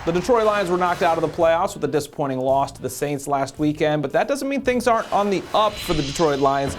The Detroit Lions were knocked out of the playoffs with a disappointing loss to the Saints last weekend, but that doesn't mean things aren't on the up for the Detroit Lions.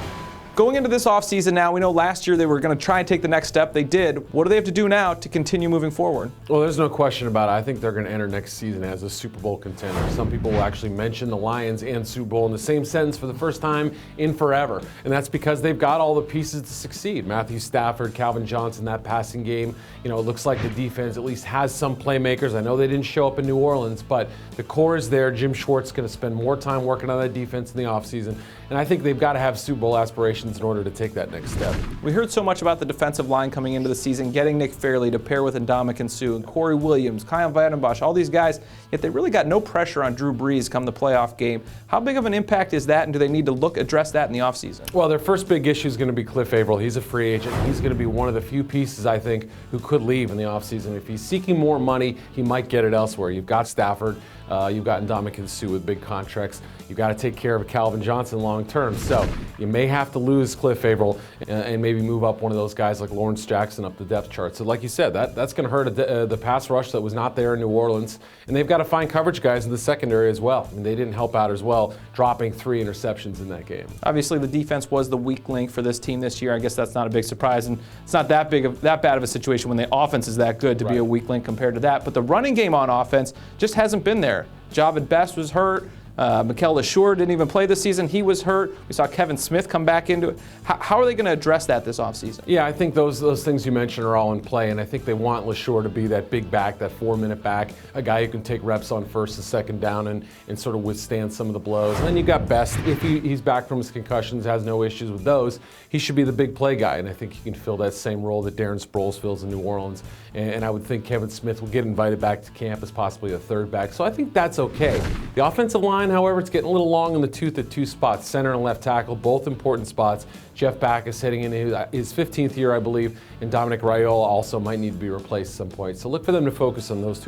Going into this offseason now, we know last year they were going to try and take the next step. They did. What do they have to do now to continue moving forward? Well, there's no question about it. I think they're going to enter next season as a Super Bowl contender. Some people will actually mention the Lions and Super Bowl in the same sentence for the first time in forever. And that's because they've got all the pieces to succeed. Matthew Stafford, Calvin Johnson, that passing game. You know, it looks like the defense at least has some playmakers. I know they didn't show up in New Orleans, but the core is there. Jim Schwartz is going to spend more time working on that defense in the offseason. And I think they've got to have Super Bowl aspirations in order to take that next step. We heard so much about the defensive line coming into the season, getting Nick Fairley to pair with Ndamukong Suh and Corey Williams, Kyle Vandenbosch, all these guys, yet they really got no pressure on Drew Brees come the playoff game. How big of an impact is that, and do they need to address that in the offseason? Well, their first big issue is going to be Cliff Averill. He's a free agent. He's going to be one of the few pieces, I think, who could leave in the offseason. If he's seeking more money, he might get it elsewhere. You've got Stafford. You've got Ndamukong Suh with big contracts. You've got to take care of Calvin Johnson long term. So you may have to lose Cliff Averill and maybe move up one of those guys like Lawrence Jackson up the depth chart. So like you said, that's going to hurt the pass rush that was not there in New Orleans. And they've got to find coverage guys in the secondary as well. I mean, they didn't help out as well, dropping 3 interceptions in that game. Obviously, the defense was the weak link for this team this year. I guess that's not a big surprise. And it's not that bad of a situation when the offense is that good to be a weak link compared to that. But the running game on offense just hasn't been there. Javid Best was hurt. Mikel LeSure didn't even play this season. He was hurt. We saw Kevin Smith come back into it. How are they going to address that this offseason? Yeah, I think those things you mentioned are all in play, and I think they want LeSure to be that big back, that 4-minute back, a guy who can take reps on first and second down and sort of withstand some of the blows. And then you've got Best. If he's back from his concussions, has no issues with those, he should be the big play guy, and I think he can fill that same role that Darren Sproles fills in New Orleans. And I would think Kevin Smith will get invited back to camp as possibly a third back. So I think that's okay. The offensive line, however, it's getting a little long in the tooth at 2 spots, center and left tackle, both important spots. Jeff Backus heading into his 15th year, I believe, and Dominic Raiola also might need to be replaced at some point. So look for them to focus on those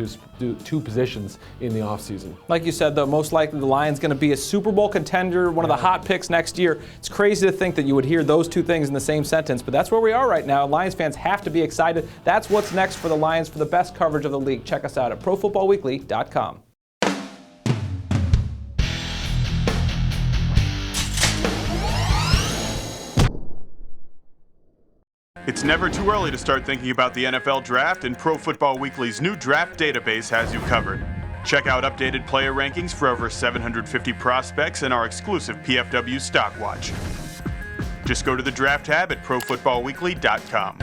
two positions in the offseason. Like you said, though, most likely the Lions going to be a Super Bowl contender, one of the hot picks next year. It's crazy to think that you would hear those two things in the same sentence, but that's where we are right now. Lions fans have to be excited. That's what's next for the Lions for the best coverage of the league. Check us out at ProFootballWeekly.com. It's never too early to start thinking about the NFL Draft, and Pro Football Weekly's new draft database has you covered. Check out updated player rankings for over 750 prospects and our exclusive PFW Stock Watch. Just go to the Draft tab at ProFootballWeekly.com.